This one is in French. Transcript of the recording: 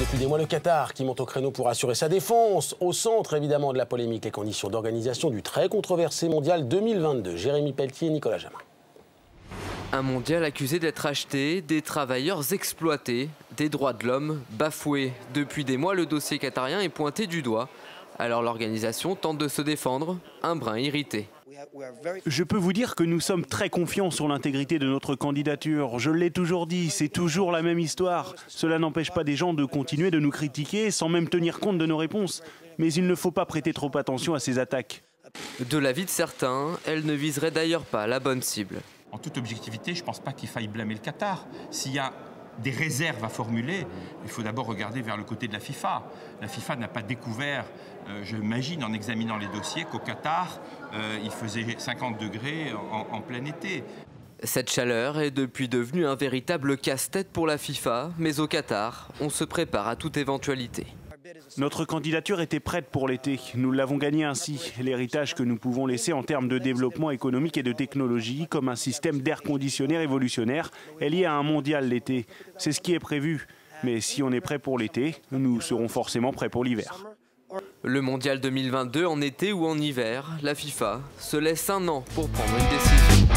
depuis des mois le Qatar qui monte au créneau pour assurer sa défense. Au centre évidemment de la polémique, les conditions d'organisation du très controversé mondial 2022. Jérémy Pelletier et Nicolas Jamin. Un mondial accusé d'être acheté, des travailleurs exploités, des droits de l'homme bafoués. Depuis des mois, le dossier qatarien est pointé du doigt. Alors l'organisation tente de se défendre, un brin irrité. Je peux vous dire que nous sommes très confiants sur l'intégrité de notre candidature. Je l'ai toujours dit, c'est toujours la même histoire. Cela n'empêche pas des gens de continuer de nous critiquer sans même tenir compte de nos réponses. Mais il ne faut pas prêter trop attention à ces attaques. De l'avis de certains, elle ne viserait d'ailleurs pas la bonne cible. En toute objectivité, je ne pense pas qu'il faille blâmer le Qatar. S'il y a des réserves à formuler, il faut d'abord regarder vers le côté de la FIFA. La FIFA n'a pas découvert, j'imagine, en examinant les dossiers, qu'au Qatar, il faisait 50 degrés en plein été. Cette chaleur est depuis devenue un véritable casse-tête pour la FIFA, mais au Qatar, on se prépare à toute éventualité. Notre candidature était prête pour l'été. Nous l'avons gagnée ainsi. L'héritage que nous pouvons laisser en termes de développement économique et de technologie, comme un système d'air conditionné révolutionnaire, est lié à un mondial l'été. C'est ce qui est prévu. Mais si on est prêt pour l'été, nous serons forcément prêts pour l'hiver. Le mondial 2022 en été ou en hiver, la FIFA se laisse un an pour prendre une décision.